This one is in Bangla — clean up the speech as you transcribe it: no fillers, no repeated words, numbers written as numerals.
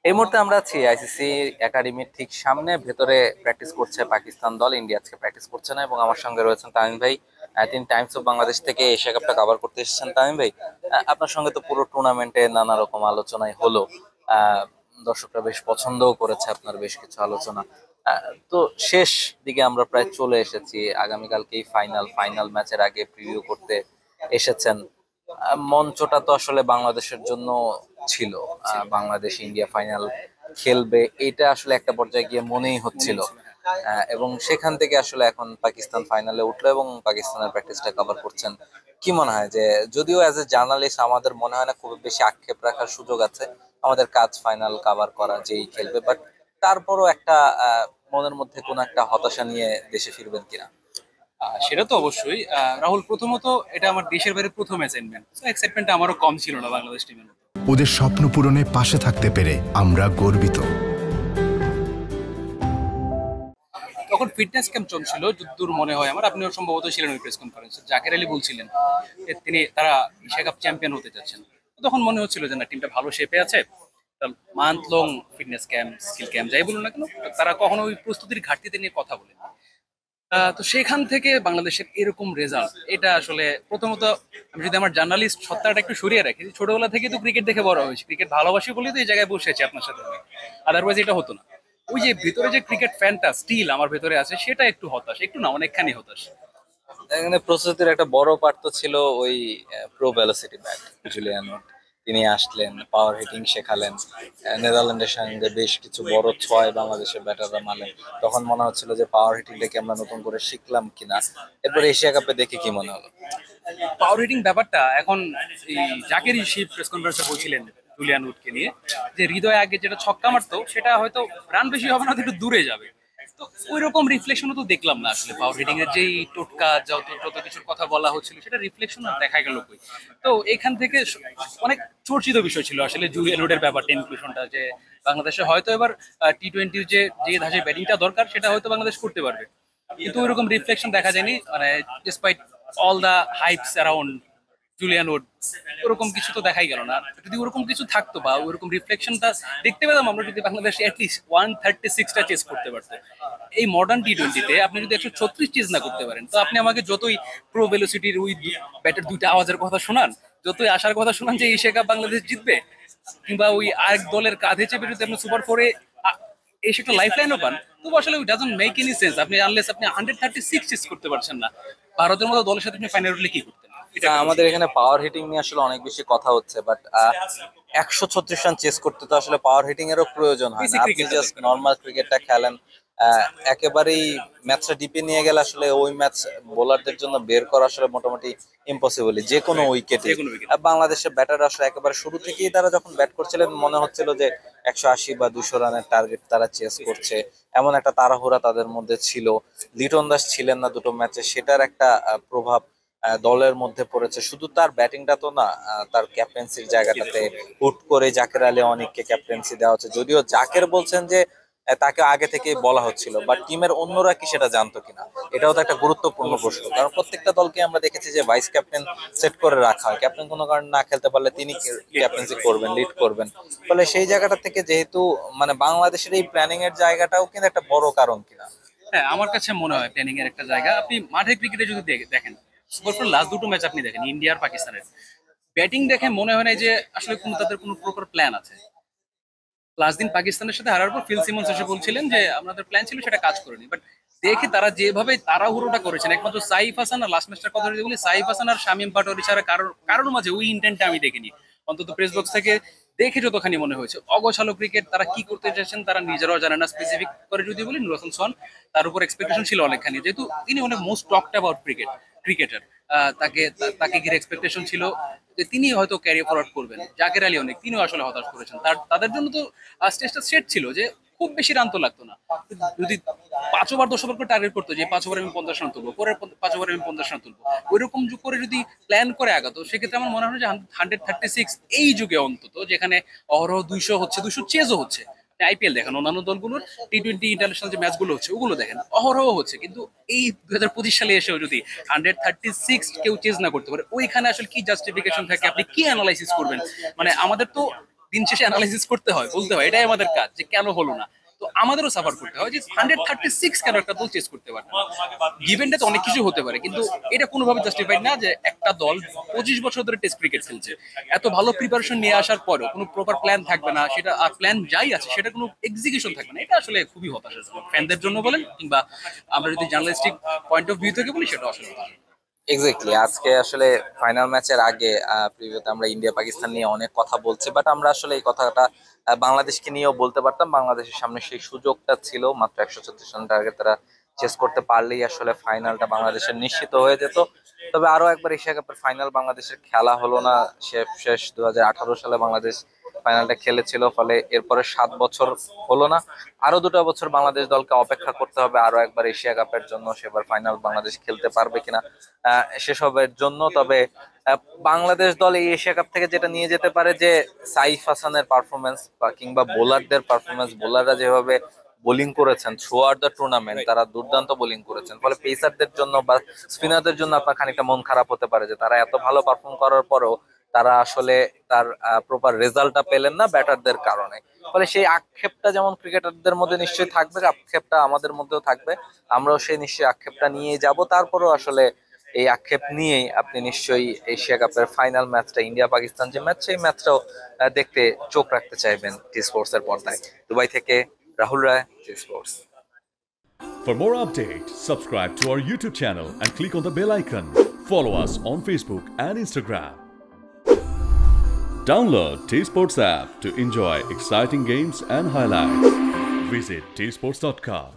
এই মুহূর্তে আমরা আছি আইসিসি একাডেমির ঠিক সামনে। ভেতরে প্র্যাকটিস করছে পাকিস্তান দল, ইন্ডিয়া আজকে প্র্যাকটিস করছে না। এবং আমার সঙ্গে রয়েছেন তামিম ভাই। তিনি টাইমস অফ বাংলাদেশ থেকে এশিয়া কাপটা কভার করতে এসেছেন। তামিম ভাই, আপনার সঙ্গে তো পুরো টুর্নামেন্টে নানা রকম আলোচনাই হলো। আহ, দর্শকরা বেশ পছন্দও করেছে আপনার বেশ কিছু আলোচনা। তো শেষ দিকে আমরা প্রায় চলে এসেছি। আগামীকালকেই ফাইনাল, ফাইনাল ম্যাচের আগে প্রিভিউ করতে এসেছেন। মঞ্চটা তো আসলে বাংলাদেশের জন্য ছিল। বাংলাদেশ ইন্ডিয়া ফাইনাল খেলবে, এটা আসলে একটা পর্যায়ে গিয়ে মনেই হচ্ছিল। এবং সেখান থেকে আসলে এখন পাকিস্তান ফাইনালে উঠলো এবং পাকিস্তানের প্র্যাকটিসটা কভার করছেন। কি মনে হয় যে, যদিও অ্যাজ এ জার্নালিস্ট আমাদের মনে হয় না খুব বেশি আক্ষেপ রাখার সুযোগ আছে, আমাদের কাজ ফাইনাল কভার করা, যেই খেলবে, বাট তারপরও একটা মনের মধ্যে কোনো একটা হতাশা নিয়ে দেশে ফিরবেন কিনা? সেটা তো অবশ্যই। রাহুল, প্রথমত এটা আমার দেশের বাইরে প্রথম অ্যাসাইনমেন্ট, তো এক্সাইটমেন্টটা আমারও কম ছিল না বাংলাদেশ টিমের মতো। ওদের স্বপ্ন পূরণে পাশে থাকতে পেরে আমরা গর্বিত। তখন ফিটনেস ক্যাম্প চলছিল যতদূর মনে হয় আমার, আপনিও সম্ভবত ছিলেন ওই প্রেস কনফারেন্সে। জাকের আলী বলছিলেন যে তারা এশিয়া কাপ চ্যাম্পিয়ন হতে যাচ্ছেন। তো তখন মনে হচ্ছিল যে না, টিমটা ভালো শেপে আছে। Month long fitness camp, skill camp, যাই বলুন না কেন, তারা কখনো ওই প্রস্তুতির ঘাটতিতে নিয়ে কথা বলে। তো সেখান থেকে বাংলাদেশের এরকম রেজাল্ট, এটা আসলে প্রথমত আমি যদি আমার জার্নালিস্ট সত্তাটা একটু সরিয়ে রাখি, ছোটবেলা থেকে তো ক্রিকেট দেখে বড় হয়েছে, ক্রিকেট ভালোবাসি বলেই তো এই জায়গায় বসে আছি আপনার সাথে। আদারওয়াইজ এটা হতো না। ওই যে ভিতরে যে ক্রিকেট ফ্যানটা স্টিল আমার ভেতরে আছে, সেটা একটু হতাশ, একটু না অনেকখানি হতাশ। এখানে প্রস্তুতির একটা বড় পার্ট তো ছিল ওই pro velocity bat Julian Watt. তিনি আসলেন, পাওয়ার হিটিং শেখালেন। নেদারল্যান্ডের সঙ্গে বেশ কিছু বড় ছয় বাংলাদেশের ব্যাটাররা মারলেন। তখন মনে হচ্ছিল যে পাওয়ার হিটিংটাকে আমরা নতুন করে শিখলাম কিনা। এরপর এশিয়া কাপে দেখে কি মনে হলো? পাওয়ার হিটিং ব্যাপারটা এখন এই জাকেরই সেই প্রেস কনফারেন্সে বলছিলেন জুলিয়ান উডকে নিয়ে, যে হৃদয় আগে যেটা ছক্কা মারতো সেটা হয়তো রান বেশি হবে না, একটু দূরে যাবে। তো ওই রকম রিফ্লেকশনও তো দেখলাম না আসলে পাওয়ার হিটিং এর যেই টোটকা যত যত কিছুর কথা বলা হচ্ছিল, সেটা রিফ্লেকশন দেখা গেল কই। তো এখান থেকে অনেক চর্চিত বিষয় ছিল আসলে জুলিয়ান উডের ব্যাপারটা, ইনক্লুশনটা, যে বাংলাদেশে হয়তো এবার টি-20 যে যে ধাঁচে ব্যাটিংটা দরকার সেটা হয়তো বাংলাদেশ করতে পারবে, কিন্তু ওইরকম রিফ্লেকশন দেখা যায়নি। মানে despite all the hypes around Julian Wood, ওরকম কিছু তো দেখাই গেল না। যদি ওরকম কিছু থাকতো বা ওরকম রিফ্লেকশনটা দেখতে পেতাম আমরা, যদি বাংলাদেশ অ্যাটলিস্ট 136টা চেস করতে পারতো। এই মডার্ন টি-20তে আপনি যদি 136 চেস না করতে পারেন, তো আপনি আমাকে যতই প্রো ভেলোসিটির ওই ব্যাটের দুইটা আওয়াজের কথা শোনান, যতই আশার কথা শোনান যে এশিয়া কাপ বাংলাদেশ জিতবে, কিংবা ওই আরেক দলের কাঁধে চেপে যদি আপনি সুপার ফোরে এসে একটা লাইফ লাইনও পান, তবু আসলে ডাজন্ট মেক এনি সেন্স। আপনি আনলেস আপনি 136 চেস করতে পারছেন না, ভারতের মতো দলের সাথে আপনি ফাইনাল উঠলে কি করতেন? এটা একটা আমাদের বিষয়। এখানে পাওয়ার হিটিং নিয়ে আসলে অনেক বেশি কথা হচ্ছে, বাট 136 রান চেস করতে তো আসলে পাওয়ার হিটিং এরও প্রয়োজন হয় না। বেসিক আপনি ক্রিকেটটা জাস্ট দেখবেন। নর্মাল ক্রিকেটটা খেলেন। একেবারেই ম্যাচটা ডিপে নিয়ে গেলে আসলে ওই ম্যাচ বোলারদের জন্য বের করা আসলে মোটামুটি ইম্পসিবল যে কোনো যে উইকেটে। কোনো উইকেট। বাংলাদেশের ব্যাটার আসলে একেবারে শুরু থেকেই তারা যখন ব্যাট করছিলেন মনে হচ্ছিল যে 180 বা 200 রানের টার্গেট তারা চেস করছে, এমন একটা তাড়াহুড়া তাদের মধ্যে ছিল। লিটন দাস ছিলেন না দুটো ম্যাচে, সেটার একটা প্রভাব দলের মধ্যে পড়েছে। শুধু তার ব্যাটিংটা তো না, তার ক্যাপ্টেন্সির জায়গাটাতে হুট করে জাকের আলী অনেককে ক্যাপ্টেন্সি দেওয়া হচ্ছে। যদিও জাকের বলছেন যে তাকে আগে থেকেই বলা হচ্ছিল, বাট টিমের অন্যরা কি সেটা জানতো কিনা, এটাও তো একটা গুরুত্বপূর্ণ প্রশ্ন। কারণ প্রত্যেকটা দলকে আমরা দেখেছি যে ভাইস ক্যাপ্টেন সেট করে রাখা হয়, ক্যাপ্টেন কোনো কারণে না খেলতে পারলে তিনি ক্যাপ্টেন্সি করবেন, লিড করবেন। ফলে সেই জায়গাটা থেকে যেহেতু মানে বাংলাদেশের এই প্ল্যানিং এর জায়গাটাও কিন্তু একটা বড় কারণ কিনা। হ্যাঁ, আমার কাছে মনে হয় প্ল্যানিং এর একটা জায়গা। আপনি মাঠে ক্রিকেটে যদি দেখেন, সুপার লাস্ট দুটো ম্যাচ আপনি দেখেন ইন্ডিয়া আর পাকিস্তানের, ব্যাটিং দেখে মনে হয় না যে আসলে কোনো তাদের কোনো প্রপার প্ল্যান আছে। লাস্ট দিন পাকিস্তানের সাথে হারার পর ফিল সিমন্স এসে বলছিলেন যে আমাদের প্ল্যান ছিল সেটা কাজ করেনি, বাট দেখে তারা যেভাবে তাড়াহুড়োটা করেছেন, একমাত্র সাইফ হাসান আর লাস্ট ম্যাচটার কথা যদি বলি, সাইফ হাসান আর শামীম পাটোয়ারি ছাড়া কারোর মাঝে ওই ইন্টেন্টটা আমি দেখিনি, অন্তত প্রেস বক্স থেকে দেখে যতখানি মনে হয়েছে। অগোছালো ক্রিকেট, তারা কি করতে চাইছেন তারা নিজেরাও জানে না। স্পেসিফিক করে যদি বলি, নুর হাসান সোহান, তার উপর এক্সপেকটেশন ছিল অনেকখানি, যেহেতু তিনি অনেক মোস্ট টকড অ্যাবাউট ক্রিকেটার। তাকে ঘিরে এক্সপেকটেশন ছিল যে তিনি হয়তো ক্যারিয়ার ফরওয়ার্ড করবেন। জাকের আলী অনেক, তিনিও আসলে হতাশ করেছেন। তাদের জন্য তো স্টেজটা সেট ছিল যে খুব বেশি রান তো লাগতো না। যদি 5 ওভার 10 ওভার করে টার্গেট করতো যে 5 ওভার আমি 50 রান তুলবো, পরের 5 ওভার আমি 50 রান তুলবো, ওইরকম করে যদি প্ল্যান করে আগাতো, সেক্ষেত্রে আমার মনে হয় যে 136 এই যুগে অন্তত, যেখানে অহরহ 200 হচ্ছে, 200 চেজও হচ্ছে। আইপিএল দেখেন, অন্যান্য দলগুলোর টি-20 ইন্টারন্যাশনাল যে ম্যাচগুলো হচ্ছে ওগুলো দেখেন, অহরহ হচ্ছে, কিন্তু এই 2025 সালে এসেও যদি 136 কেউ চেজ না করতে পারে, ওইখানে আসলে কি জাস্টিফিকেশন থাকে, আপনি কি অ্যানালাইসিস করবেন? মানে আমাদের তো দিন শেষে অ্যানালাইসিস করতে হয়, বলতে হয় এটাই আমাদের কাজ যে কেন হলো না। তো আমাদেরও সাফার করতে হয় যে 136 কেন একটা দল চেস করতে পারে না। গিভেন তো অনেক কিছু হতে পারে, কিন্তু এটা কোনোভাবে জাস্টিফাইড না যে একটা দল 25 বছর ধরে টেস্ট ক্রিকেট খেলছে, এত ভালো প্রিপারেশন নিয়ে আসার পরেও কোনো প্রপার প্ল্যান থাকবে না, সেটা আর প্ল্যান যাই আছে সেটা কোনো এক্সিকিউশন থাকবে না। এটা আসলে খুবই হতাশাজনক ফ্যানদের জন্য বলেন, কিংবা আমরা যদি জার্নালিস্টিক পয়েন্ট অফ ভিউ থেকে বলি, সেটা আসলে হতাশাজনক। এক্স্যাক্টলি, আজকে আসলে ফাইনাল ম্যাচের আগে প্রিভিউতে আমরা ইন্ডিয়া পাকিস্তান নিয়ে অনেক কথা বলছি, বাট আমরা আসলে এই কথাটা বাংলাদেশকে নিয়েও বলতে পারতাম। বাংলাদেশের সামনে সেই সুযোগটা ছিল, মাত্র 136 রান টার্গেট, তারা চেস করতে পারলেই আসলে ফাইনালটা বাংলাদেশের নিশ্চিত হয়ে যেত। তবে আরো একবার এশিয়া কাপের ফাইনাল বাংলাদেশের খেলা হলো না, শেষ 2018 সালে বাংলাদেশ ফাইনালটা খেলেছিল, ফলে এরপরে 7 বছর হলো না। আরো 2টা বছর বাংলাদেশ দলকে অপেক্ষা করতে হবে আরো একবার এশিয়া কাপের জন্য, সেবার ফাইনাল বাংলাদেশ খেলতে পারবে কিনা সেসবের জন্য। তবে বাংলাদেশ দল এই এশিয়া কাপ থেকে যেটা নিয়ে যেতে পারে যে সাইফ হাসানের পারফরমেন্স বা কিংবা বোলারদের পারফরমেন্স, বোলাররা যেভাবে বোলিং করেছেন থ্রু আউট দ্য টুর্নামেন্ট, তারা দুর্দান্ত বোলিং করেছেন। ফলে পেসারদের জন্য বা স্পিনারদের জন্য আপনার খানিকটা মন খারাপ হতে পারে যে তারা এত ভালো পারফর্ম করার পরেও তারা আসলে তার প্রপার রেজাল্টটা পেলেন না ব্যাটারদের কারণে। ফলে সেই আক্ষেপটা যেমন ক্রিকেটারদের মধ্যে নিশ্চয়ই থাকবে, আক্ষেপটা আমাদের মধ্যেও থাকবে, আমরাও সেই নিশ্চয়ই আক্ষেপটা নিয়েই যাব। তারপরেও আসলে এই আক্ষেপ নিয়েই আপনি নিশ্চয়ই এশিয়া কাপের ফাইনাল ম্যাচটা, ইন্ডিয়া পাকিস্তান যে ম্যাচ, সেই ম্যাচটাও দেখতে চোখ রাখতে চাইবেন টি স্পোর্টস এর পর্দায়। দুবাই থেকে রাহুল রায়, T Sports. For more updates, subscribe to our YouTube channel and click on the bell icon. Follow us on Facebook and Instagram. Download T-Sports app to enjoy exciting games and highlights. Visit tsports.com.